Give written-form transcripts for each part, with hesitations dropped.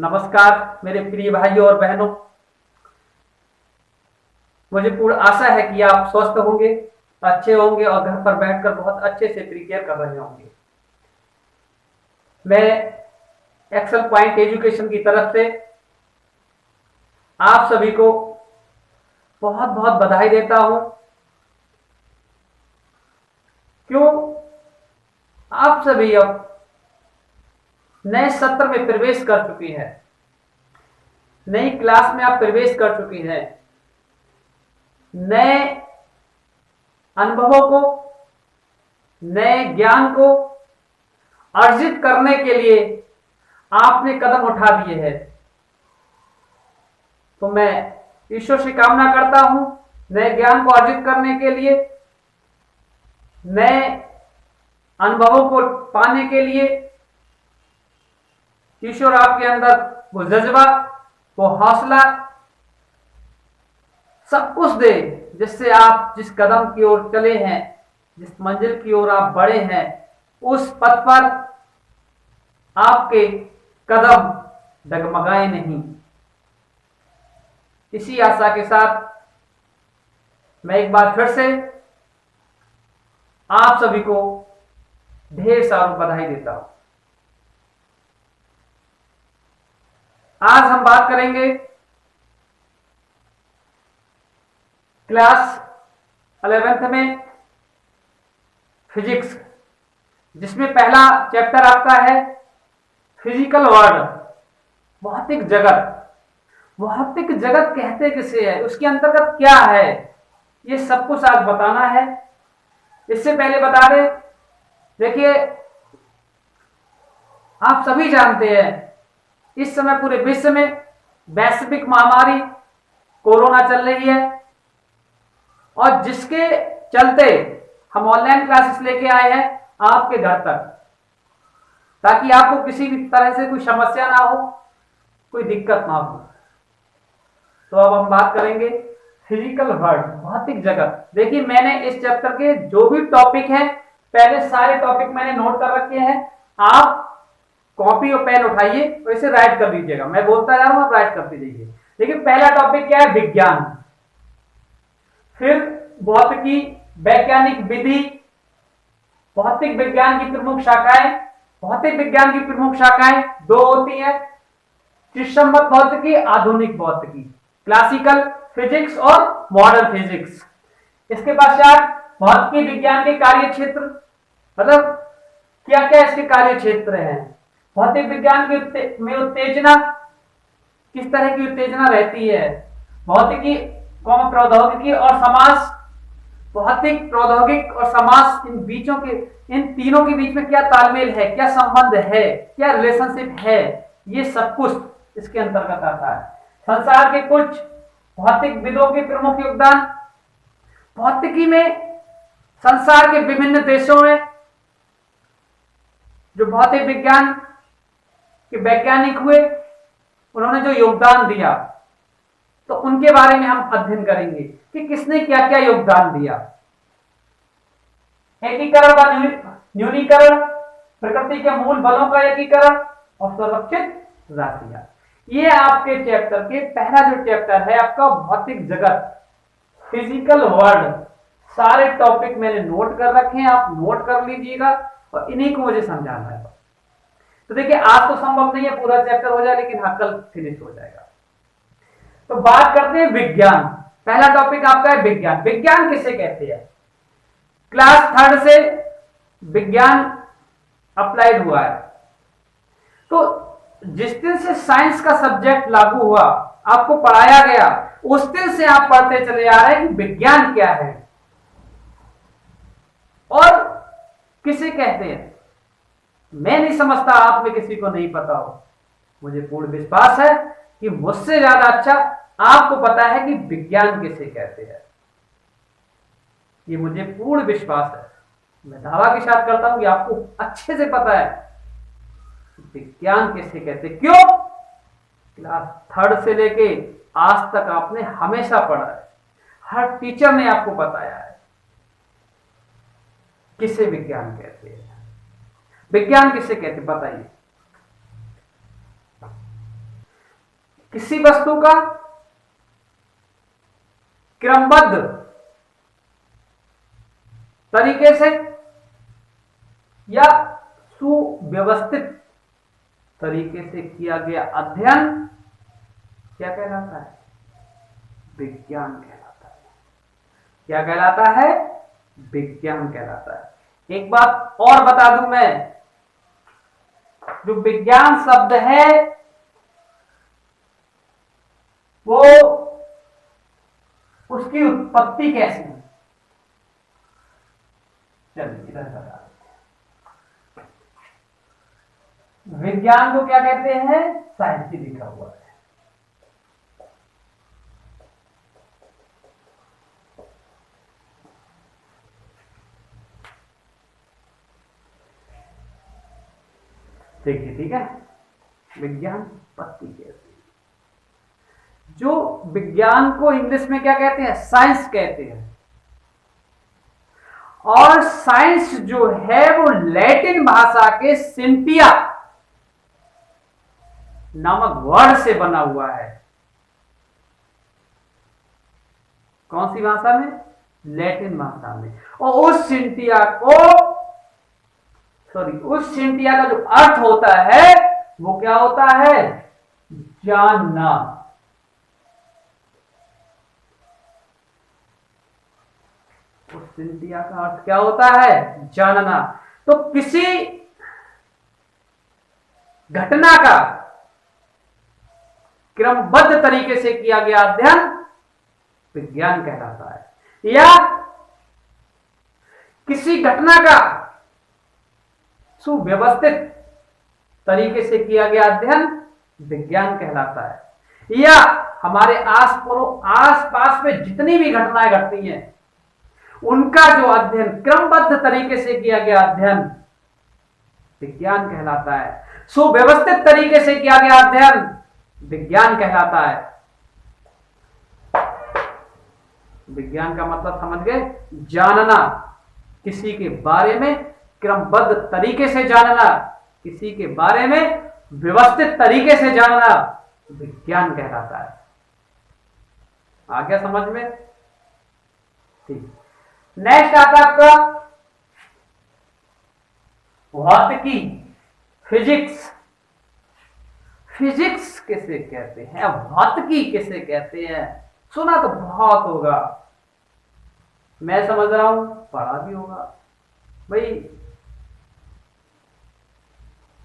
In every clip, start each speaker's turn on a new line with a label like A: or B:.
A: नमस्कार मेरे प्रिय भाइयों और बहनों। मुझे पूर्ण आशा है कि आप स्वस्थ होंगे, अच्छे होंगे और घर पर बैठकर बहुत अच्छे से प्रिपेयर कर रहे होंगे। मैं एक्सेल पॉइंट एजुकेशन की तरफ से आप सभी को बहुत बहुत बधाई देता हूं। क्यों? आप सभी अब नए सत्र में प्रवेश कर चुकी हैं, नई क्लास में आप प्रवेश कर चुकी हैं। नए अनुभवों को, नए ज्ञान को अर्जित करने के लिए आपने कदम उठा दिए हैं। तो मैं ईश्वर से कामना करता हूं, नए ज्ञान को अर्जित करने के लिए, नए अनुभवों को पाने के लिए ईश्वर आपके अंदर वो जज्बा, वो हौसला, सब कुछ दे जिससे आप जिस कदम की ओर चले हैं, जिस मंजिल की ओर आप बढ़े हैं, उस पथ पर आपके कदम डगमगाए नहीं। इसी आशा के साथ मैं एक बार फिर से आप सभी को ढेर सारी बधाई देता हूं। आज हम बात करेंगे क्लास 11th में फिजिक्स, जिसमें पहला चैप्टर आपका है फिजिकल वर्ल्ड, भौतिक जगत। भौतिक जगत कहते किसे है, उसके अंतर्गत क्या है, ये सब कुछ आज बताना है। इससे पहले बता दें, देखिए आप सभी जानते हैं इस समय पूरे विश्व में वैश्विक महामारी कोरोना चल रही है, और जिसके चलते हम ऑनलाइन क्लासेस लेके आए हैं आपके घर तक, ताकि आपको किसी भी तरह से कोई समस्या ना हो, कोई दिक्कत ना हो। तो अब हम बात करेंगे फिजिकल वर्ल्ड, भौतिक जगत। देखिए मैंने इस चैप्टर के जो भी टॉपिक हैं, पहले सारे टॉपिक मैंने नोट कर रखे हैं। आप कॉपी और पेन उठाइए और इसे राइट कर दीजिएगा। मैं बोलता जा रहा हूं, आप राइट करते जाइए। देखिए पहला टॉपिक क्या है, विज्ञान। फिर भौतिकी, वैज्ञानिक विधि, भौतिक विज्ञान की प्रमुख शाखाएं। भौतिक विज्ञान की प्रमुख शाखाएं दो होती हैं, त्रिसंबद्ध भौतिकी, आधुनिक भौतिकी, क्लासिकल फिजिक्स और मॉडर्न फिजिक्स। इसके पश्चात भौतिकी विज्ञान के कार्य क्षेत्र, मतलब क्या क्या इसके कार्य क्षेत्र हैं। भौतिक विज्ञान में उत्तेजना, किस तरह की उत्तेजना रहती है। भौतिकी, प्रौद्योगिकी और समाज। भौतिक, प्रौद्योगिक और समाज, इन बीचों के, इन तीनों के बीच में क्या तालमेल है, क्या संबंध है, क्या रिलेशनशिप है, ये सब कुछ इसके अंतर्गत आता है। संसार के कुछ भौतिकविदों के प्रमुख योगदान। भौतिकी में संसार के विभिन्न देशों में जो भौतिक विज्ञान के वैज्ञानिक हुए, उन्होंने जो योगदान दिया, तो उनके बारे में हम अध्ययन करेंगे कि किसने क्या क्या योगदान दिया। एकीकरण व न्यूनीकरण, प्रकृति के मूल बलों का एकीकरण और संरक्षित राशियां। ये आपके चैप्टर के पहला जो चैप्टर है आपका भौतिक जगत, फिजिकल वर्ल्ड। सारे टॉपिक मैंने नोट कर रखे हैं, आप नोट कर लीजिएगा और इन्हीं को मुझे समझाना है। तो देखिए आज तो संभव नहीं है पूरा चैप्टर हो जाए, लेकिन हाँ कल फिनिश हो जाएगा। तो बात करते हैं विज्ञान। पहला टॉपिक आपका है विज्ञान। विज्ञान किसे कहते हैं? क्लास 3rd से विज्ञान अप्लाइड हुआ है। तो जिस दिन से साइंस का सब्जेक्ट लागू हुआ, आपको पढ़ाया गया, उस दिन से आप पढ़ते चले आ रहे हैं कि विज्ञान क्या है और किसे कहते हैं। मैं नहीं समझता आप में किसी को नहीं पता हो। मुझे पूर्ण विश्वास है कि मुझसे ज्यादा अच्छा आपको पता है कि विज्ञान किसे कहते हैं। ये मुझे पूर्ण विश्वास है, मैं दावा के साथ करता हूं कि आपको अच्छे से पता है विज्ञान किसे कहते। क्यों? क्लास 3rd से लेके आज तक आपने हमेशा पढ़ा है, हर टीचर ने आपको बताया है किसे विज्ञान कहते हैं। विज्ञान किसे कहते बताइए। किसी वस्तु का क्रमबद्ध तरीके से या सुव्यवस्थित तरीके से किया गया अध्ययन क्या कहलाता है? विज्ञान कहलाता है। क्या कहलाता है? विज्ञान कहलाता है। एक बात और बता दूं मैं, जो विज्ञान शब्द है वो उसकी उत्पत्ति कैसे है, चलिए इधर बता देते हैं। विज्ञान को क्या कहते हैं? साइंस ही लिखा हुआ है। देखिए, ठीक है, विज्ञान उत्पत्ति कैसे, जो विज्ञान को इंग्लिश में क्या कहते हैं? साइंस कहते हैं। और साइंस जो है वो लैटिन भाषा के सिंटिया नामक वर्ड से बना हुआ है। कौन सी भाषा में? लैटिन भाषा में। और उस सिंटिया का जो अर्थ होता है वो क्या होता है? जानना। उस सिंटिया का अर्थ क्या होता है? जानना। तो किसी घटना का क्रमबद्ध तरीके से किया गया अध्ययन विज्ञान कहलाता है, या किसी घटना का सुव्यवस्थित तरीके से किया गया अध्ययन विज्ञान कहलाता है, या हमारे आस पास में जितनी भी घटनाएं घटती हैं उनका जो अध्ययन क्रमबद्ध तरीके से किया गया अध्ययन विज्ञान कहलाता है। सुव्यवस्थित तरीके से किया गया अध्ययन विज्ञान कहलाता है। विज्ञान का मतलब समझ गए? जानना, किसी के बारे में क्रमबद्ध तरीके से जानना, किसी के बारे में व्यवस्थित तरीके से जानना विज्ञान कहलाता है। आ गया समझ में? ठीक। नेक्स्ट आता आपका भौतिकी, फिजिक्स। फिजिक्स किसे कहते हैं? भौतिकी किसे कहते हैं? सुना तो बहुत होगा, मैं समझ रहा हूं पढ़ा भी होगा भाई।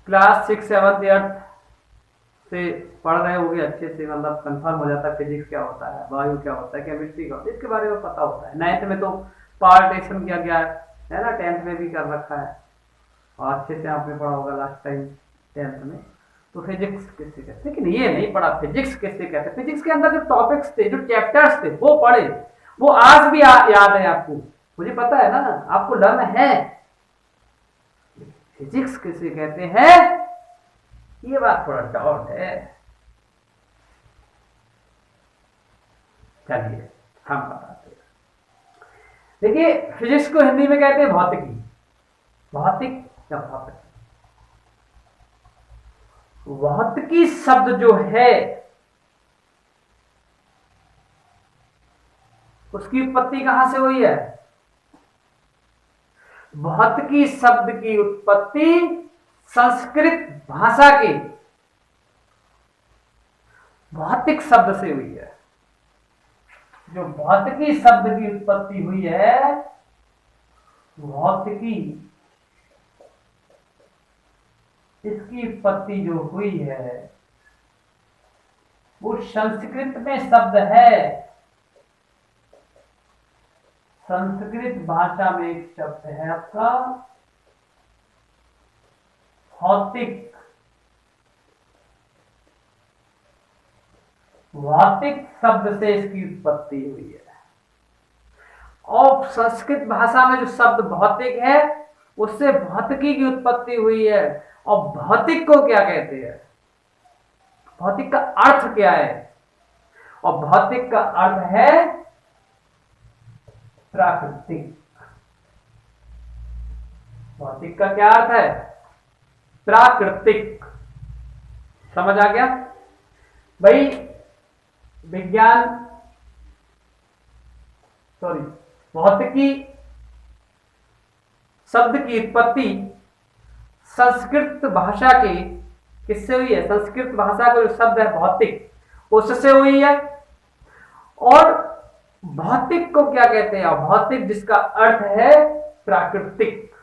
A: क्लास 6, 7, 8 से पढ़ रहे होगे अच्छे से, मतलब कंफर्म हो जाता है फिजिक्स क्या होता है, वायु क्या होता है, केमिस्ट्री क्या होता है, इसके बारे में पता होता है। 9th में तो पार्टीशन किया गया है ना, 10th में भी कर रखा है और अच्छे से आपने पढ़ा होगा लास्ट टाइम 10th में। तो फिजिक्स किससे कहते हैं, लेकिन ये नहीं पढ़ा फिजिक्स किससे कहते हैं। फिजिक्स के अंदर जो टॉपिक्स थे, जो चैप्टर्स थे वो पढ़े, वो आज भी याद है आपको, मुझे पता है ना, आपको लर्न है। फिजिक्स किसे कहते हैं ये बात थोड़ा डाउट है। चलिए हम बताते हैं। देखिए, फिजिक्स को हिंदी में कहते हैं भौतिकी। भौतिक या भौतिकी, भौतिकी शब्द जो है उसकी उत्पत्ति कहां से हुई है? भौतिकी शब्द की उत्पत्ति संस्कृत भाषा के भौतिक शब्द से हुई है। जो भौतिकी शब्द की उत्पत्ति हुई है, भौतिकी, इसकी उत्पत्ति जो हुई है वो संस्कृत में शब्द है। संस्कृत भाषा में एक शब्द है आपका भौतिक। भौतिक शब्द से इसकी उत्पत्ति हुई है। और संस्कृत भाषा में जो शब्द भौतिक है उससे भौतिकी की उत्पत्ति हुई है। और भौतिक को क्या कहते हैं? भौतिक का अर्थ क्या है? और भौतिक का अर्थ है प्राकृतिक। भौतिक का क्या अर्थ है? प्राकृतिक। समझ आ गया? भाई विज्ञान, सॉरी, भौतिकी शब्द की उत्पत्ति संस्कृत भाषा के किससे हुई है? संस्कृत भाषा का जो शब्द है भौतिक, उससे हुई है। और भौतिक को क्या कहते हैं? भौतिक जिसका अर्थ है प्राकृतिक।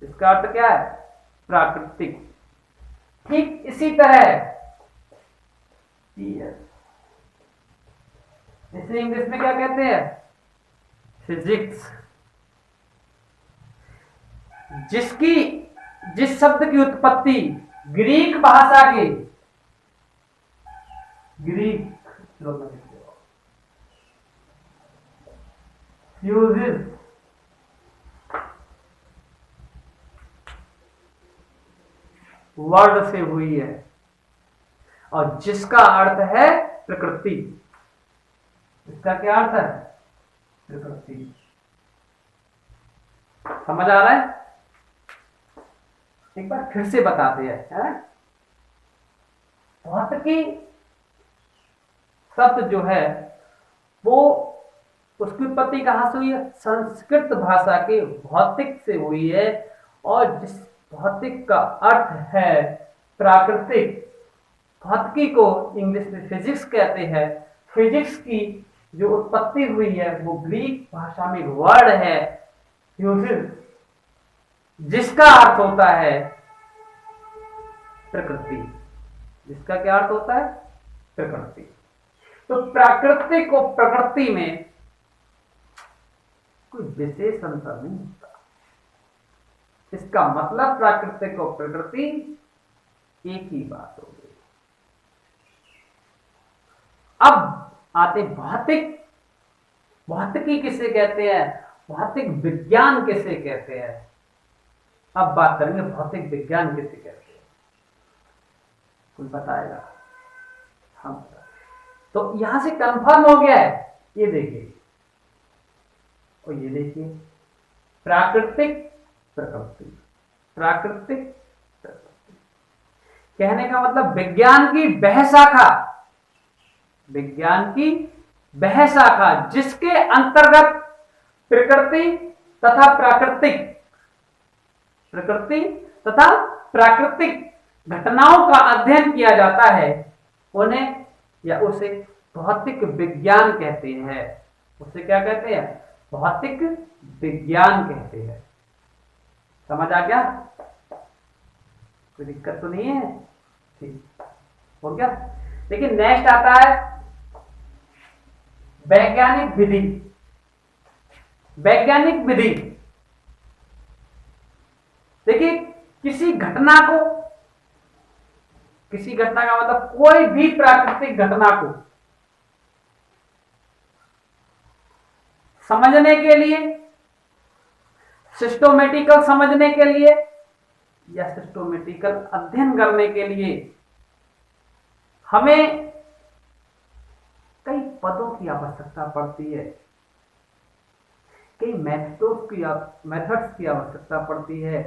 A: इसका अर्थ क्या है? प्राकृतिक। ठीक इसी तरह इसे इंग्लिश में क्या कहते हैं? फिजिक्स। जिस शब्द की उत्पत्ति ग्रीक भाषा के फ्यूजिस वर्ड से हुई है और जिसका अर्थ है प्रकृति। इसका क्या अर्थ है? प्रकृति। समझ आ रहा है? एक बार फिर से बताते हैं। भौतिकी शब्द जो है वो, उसकी उत्पत्ति कहां से हुई है? संस्कृत भाषा के भौतिक से हुई है और जिस भौतिक का अर्थ है प्राकृतिक। भौतिकी को इंग्लिश में फिजिक्स कहते हैं। फिजिक्स की जो उत्पत्ति हुई है वो ग्रीक भाषा में वर्ड है फ्यूजिस, जिसका अर्थ होता है प्रकृति। जिसका क्या अर्थ होता है? प्रकृति। तो प्राकृतिक और प्रकृति में कोई विशेष अंतर नहीं होता। इसका मतलब प्राकृतिक और प्रकृति एक ही बात हो गई। अब आते भौतिक। भौतिकी किसे कहते हैं? भौतिक विज्ञान किसे कहते हैं? अब बात करेंगे भौतिक विज्ञान किसे कहते हैं। कोई बताएगा? हम बता। तो यहां से कंफर्म हो गया है। ये देखिए और ये देखिए, प्राकृतिक प्रकृति, प्राकृतिक प्रकृति। कहने का मतलब विज्ञान की वह शाखा, विज्ञान की वह शाखा जिसके अंतर्गत प्रकृति तथा प्राकृतिक, प्रकृति तथा प्राकृतिक घटनाओं का अध्ययन किया जाता है, उन्हें या उसे भौतिक विज्ञान कहते हैं। उसे क्या कहते हैं? भौतिक विज्ञान कहते हैं। समझ आ गया? कोई दिक्कत तो नहीं है? ठीक हो गया। लेकिन नेक्स्ट आता है वैज्ञानिक विधि। वैज्ञानिक विधि, देखिए किसी घटना को, किसी घटना का मतलब कोई भी प्राकृतिक घटना को समझने के लिए, सिस्टोमेटिकल समझने के लिए या सिस्टोमेटिकल अध्ययन करने के लिए हमें कई पदों की आवश्यकता पड़ती है, कई मेथड्स की आवश्यकता पड़ती है।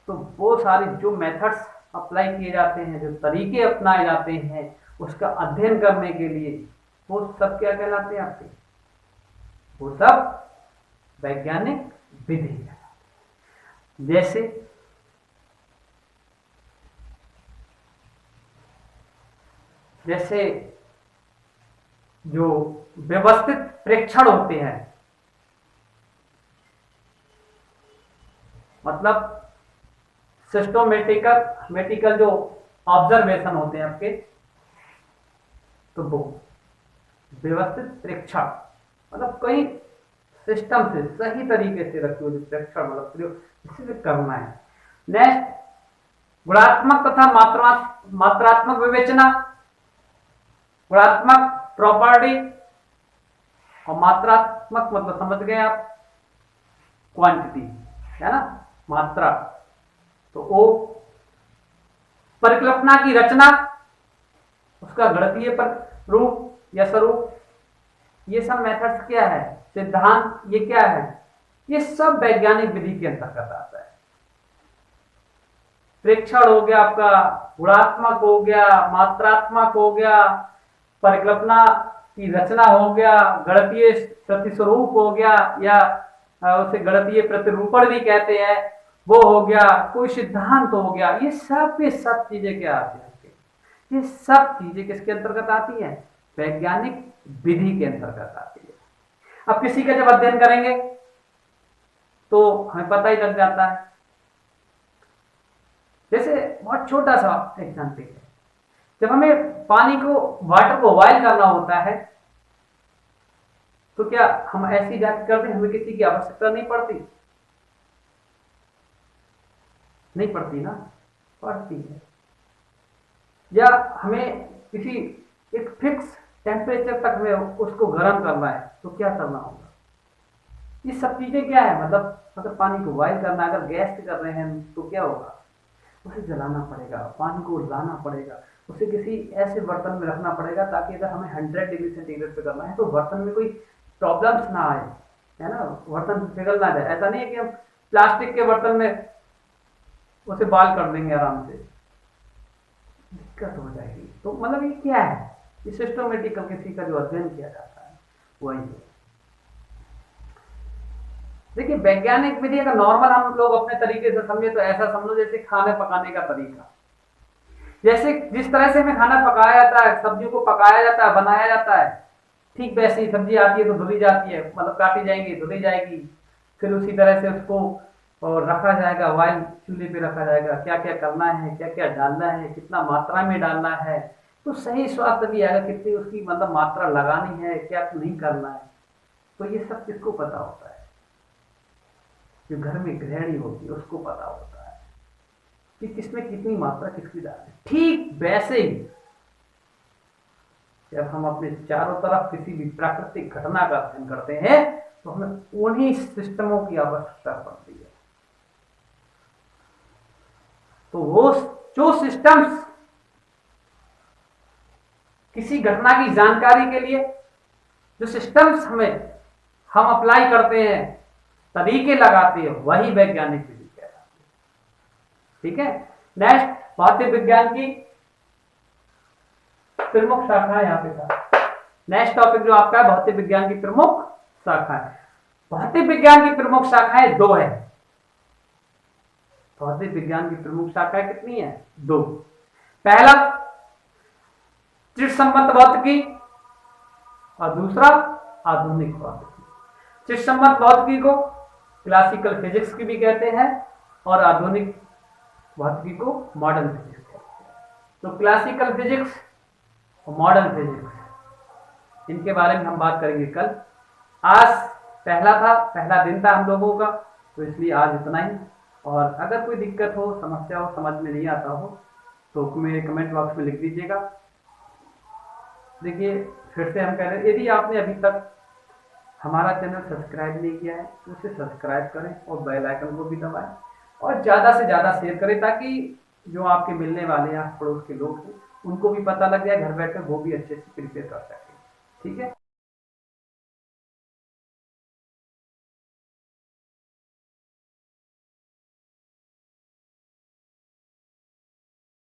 A: तो वो सारी जो मेथड्स अप्लाई किए जाते हैं, जो तरीके अपनाए जाते हैं उसका अध्ययन करने के लिए, वो सब क्या कहलाते हैं आपके? वो सब वैज्ञानिक विधि है। जैसे जो व्यवस्थित प्रेक्षण होते हैं, मतलब सिस्टोमेटिकल जो ऑब्जर्वेशन होते हैं आपके, तो वो व्यवस्थित प्रेक्षण मतलब कई सिस्टम से सही तरीके से रखी हुई प्रेक्षण, मतलब प्रयोग इसे करना है। नेक्स्ट, गुणात्मक तथा मात्रात्मक विवेचना। गुणात्मक प्रॉपर्टी और मात्रात्मक मतलब समझ गए आप, क्वांटिटी है ना, मात्रा। तो वो परिकल्पना की रचना, उसका गणितीय रूप या स्वरूप, ये सब मेथड्स क्या है? सिद्धांत, ये क्या है? ये सब वैज्ञानिक विधि के अंतर्गत आता है। प्रेक्षण हो गया, आपका गुणात्मक हो गया, मात्रात्मक हो गया, परिकल्पना की रचना हो गया, गणितीय प्रतिस्वरूप हो गया, या उसे गणितीय प्रतिरूपण भी कहते हैं, वो हो गया, कोई सिद्धांत हो गया। ये सब चीजें क्या आती हैं? ये सब चीजें किसके अंतर्गत आती हैं? वैज्ञानिक विधि के अंतर्गत आती है। अब किसी का जब अध्ययन करेंगे तो हमें पता ही लग जाता है। जैसे बहुत छोटा सा एग्जाम्पल है, जब हमें पानी को, वाटर को बॉयल करना होता है, तो क्या हम ऐसी जांच करते हैं? हमें किसी की आवश्यकता नहीं पड़ती? नहीं पड़ती ना, पड़ती है। या हमें किसी एक फिक्स टेम्परेचर तक में उसको गर्म करना है, तो क्या करना होगा? ये सब चीजें क्या है, मतलब अगर पानी को बॉयल करना, अगर गैस कर रहे हैं तो क्या होगा? उसे जलाना पड़ेगा, पानी को उड़ाना पड़ेगा, उसे किसी ऐसे बर्तन में रखना पड़ेगा ताकि अगर हमें 100 डिग्री सेंटीग्रेड पे करना है तो बर्तन में कोई प्रॉब्लम्स ना आए, है ना, बर्तन पिघल ना जाए। ऐसा नहीं है कि हम प्लास्टिक के बर्तन में उसे बॉयल कर देंगे आराम से, दिक्कत हो जाएगी। तो मतलब ये क्या है? ये सिस्टमेटिकल किसी का जो अध्ययन किया जाता है वही है। देखिए, वैज्ञानिक विधि अगर नॉर्मल हम लोग अपने तरीके से समझे तो ऐसा समझो जैसे खाने पकाने का तरीका। जैसे जिस तरह से हमें खाना पकाया जाता है, सब्जियों को पकाया जाता है, बनाया जाता है, ठीक वैसे ही सब्जी आती है तो धुली जाती है, मतलब काटी जाएंगी, धुली जाएगी, फिर उसी तरह से उसको और रखा जाएगा, ऑयल चूल्हे पे रखा जाएगा, क्या क्या करना है, क्या क्या डालना है, कितना मात्रा में डालना है, तो सही स्वाद तभी आएगा, कितनी उसकी मतलब मात्रा लगानी है, क्या नहीं करना है। तो ये सब किसको पता होता है? जो घर में गृहिणी होती है उसको पता होता है कि किसमें कितनी मात्रा किसकी डालनी। ठीक वैसे ही जब हम अपने चारों तरफ किसी भी प्राकृतिक घटना का अध्ययन करते हैं तो हमें उन्हीं सिस्टमों की आवश्यकता पड़ती है। तो वो जो सिस्टम्स किसी घटना की जानकारी के लिए, जो सिस्टम्स हम अप्लाई करते हैं, तरीके लगाते हैं, वही वैज्ञानिक विधि कहलाती है। ठीक है। नेक्स्ट, भौतिक विज्ञान की प्रमुख शाखा यहाँ पे था। नेक्स्ट टॉपिक जो आपका है, भौतिक विज्ञान की प्रमुख शाखाएं। भौतिक विज्ञान की प्रमुख शाखाएं दो है। भौतिक विज्ञान की प्रमुख शाखाएं कितनी है? दो। पहला चिरसम्बद्ध भौतिकी और दूसरा आधुनिक भौतिकी। चिरसम्बद्ध भौतिकी को क्लासिकल फिजिक्स की भी कहते हैं और आधुनिक भौतिकी को मॉडर्न फिजिक्स कहते हैं। तो क्लासिकल फिजिक्स और मॉडर्न फिजिक्स, इनके बारे में हम बात करेंगे कल। आज पहला दिन था हम लोगों का, तो इसलिए आज इतना ही। और अगर कोई दिक्कत हो, समस्या हो, समझ में नहीं आता हो तो मेरे कमेंट बॉक्स में लिख दीजिएगा। देखिए, फिर से हम कह रहे हैं, यदि आपने अभी तक हमारा चैनल सब्सक्राइब नहीं किया है तो उसे सब्सक्राइब करें और बेल आइकन को भी दबाएं और ज़्यादा से ज़्यादा शेयर करें, ताकि जो आपके मिलने वाले आस पड़ोस के लोग हैं उनको भी पता लग जाए, घर बैठे वो भी अच्छे से प्रिपेयर कर सकें। ठीक है।